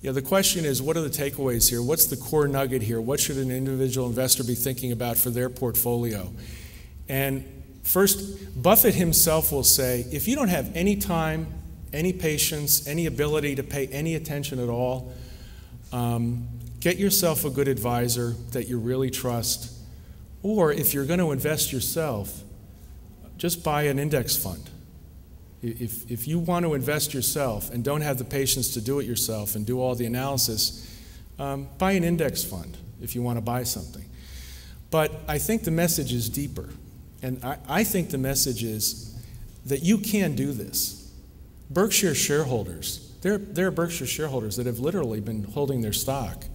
The question is, what are the takeaways here? What's the core nugget here? What should an individual investor be thinking about for their portfolio? And first, Buffett himself will say, if you don't have any time, any patience, any ability to pay any attention at all, get yourself a good advisor that you really trust. Or if you're going to invest yourself, just buy an index fund. If you want to invest yourself and don't have the patience to do it yourself and do all the analysis, buy an index fund if you want to buy something. But I think the message is deeper. And I think the message is that you can do this. Berkshire shareholders, there are Berkshire shareholders that have literally been holding their stock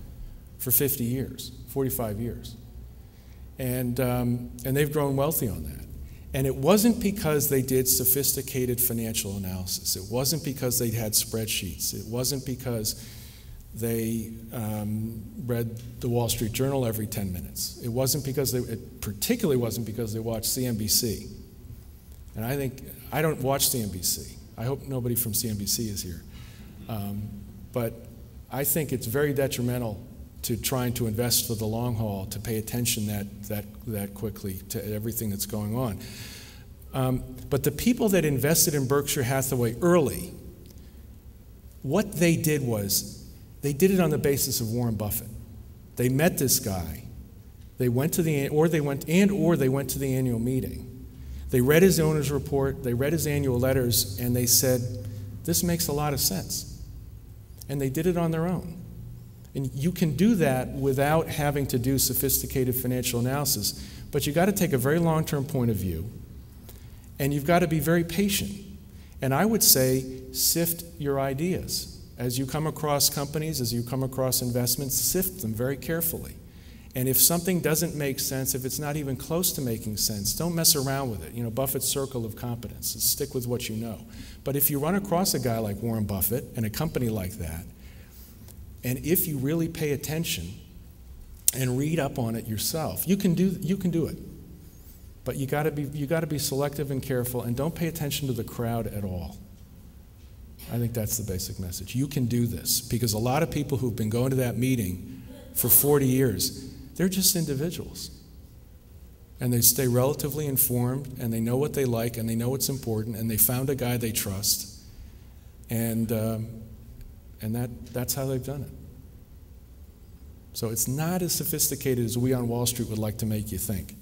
for 50 years, 45 years. And they've grown wealthy on that. And it wasn't because they did sophisticated financial analysis. It wasn't because they had spreadsheets. It wasn't because they read the Wall Street Journal every 10 minutes. It particularly wasn't because they watched CNBC. And I don't watch CNBC. I hope nobody from CNBC is here. But I think it's very detrimental to trying to invest for the long haul, to pay attention that quickly to everything that's going on. But the people that invested in Berkshire Hathaway early, what they did was, they did it on the basis of Warren Buffett. They met this guy. They went to the annual meeting. They read his owner's report, they read his annual letters, and they said, this makes a lot of sense. And they did it on their own. And you can do that without having to do sophisticated financial analysis, but you've got to take a very long-term point of view, and you've got to be very patient. And I would say, sift your ideas. As you come across companies, as you come across investments, sift them very carefully. And if something doesn't make sense, if it's not even close to making sense, don't mess around with it. Buffett's circle of competence. Stick with what you know. But if you run across a guy like Warren Buffett and a company like that, and if you really pay attention and read up on it yourself, you can do it. But you got to be selective and careful, and don't pay attention to the crowd at all. I think that's the basic message. You can do this, because a lot of people who've been going to that meeting for 40 years, they're just individuals. And they stay relatively informed, and they know what they like, and they know what's important, and they found a guy they trust. And that's how they've done it. So it's not as sophisticated as we on Wall Street would like to make you think.